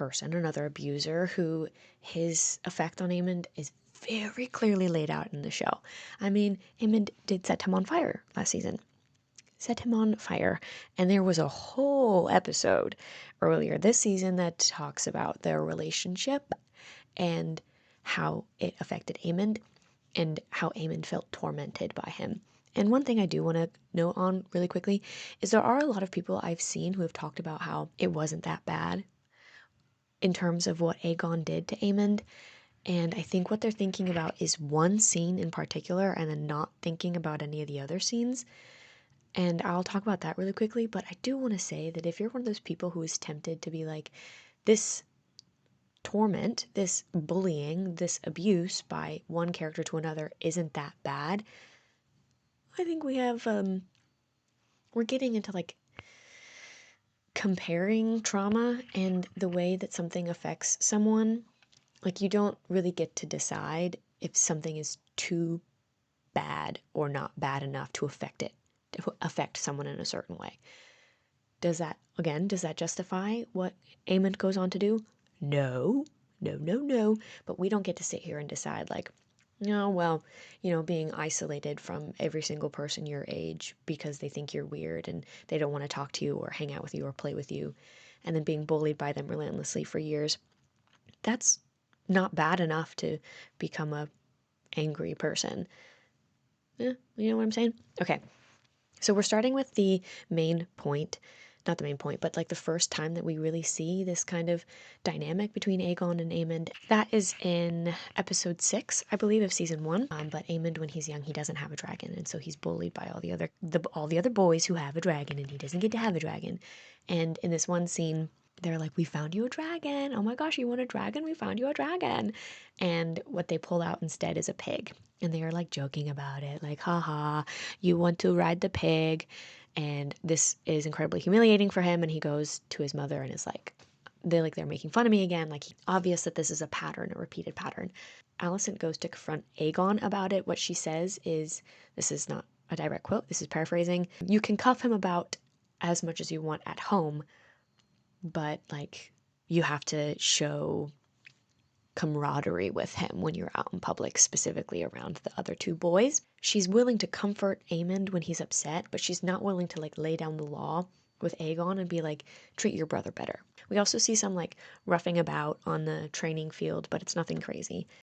person, another abuser, who his effect on Aemond is very clearly laid out in the show. I mean, Aemond did set him on fire last season. Set him on fire. And there was a whole episode earlier this season that talks about their relationship and how it affected Aemond and how Aemond felt tormented by him. And one thing I do want to note on really quickly is there are a lot of people I've seen who have talked about how it wasn't that bad in terms of what Aegon did to Aemond. And I think what they're thinking about is one scene in particular and then not thinking about any of the other scenes. And I'll talk about that really quickly, but I do want to say that if you're one of those people who is tempted to be like, this torment, this bullying, this abuse by one character to another isn't that bad, I think we're getting into like comparing trauma and the way that something affects someone. Like, you don't really get to decide if something is too bad or not bad enough to affect someone in a certain way. Does that justify what Aemond goes on to do? No. But we don't get to sit here and decide like, no, well, being isolated from every single person your age because they think you're weird and they don't want to talk to you or hang out with you or play with you, and then being bullied by them relentlessly for years, that's not bad enough to become a angry person. You know what I'm saying? Okay. So we're starting with the main point, not the main point, but like the first time that we really see this kind of dynamic between Aegon and Aemond. That is in episode 6, I believe, of season 1. But Aemond, when he's young, he doesn't have a dragon, and so he's bullied by all the other boys who have a dragon, and he doesn't get to have a dragon. And in this one scene, they're like, we found you a dragon. Oh my gosh, you want a dragon? We found you a dragon. And what they pull out instead is a pig. And they are like joking about it, like, haha, you want to ride the pig. And this is incredibly humiliating for him. And he goes to his mother and is like, they're making fun of me again. Like, obvious that this is a pattern, a repeated pattern. Alicent goes to confront Aegon about it. What she says is, this is not a direct quote, this is paraphrasing, you can cuff him about as much as you want at home, but like, you have to show camaraderie with him when you're out in public, specifically around the other two boys. She's willing to comfort Aemond when he's upset, but she's not willing to like lay down the law with Aegon and be like, treat your brother better. We also see some like roughing about on the training field, but it's nothing crazy.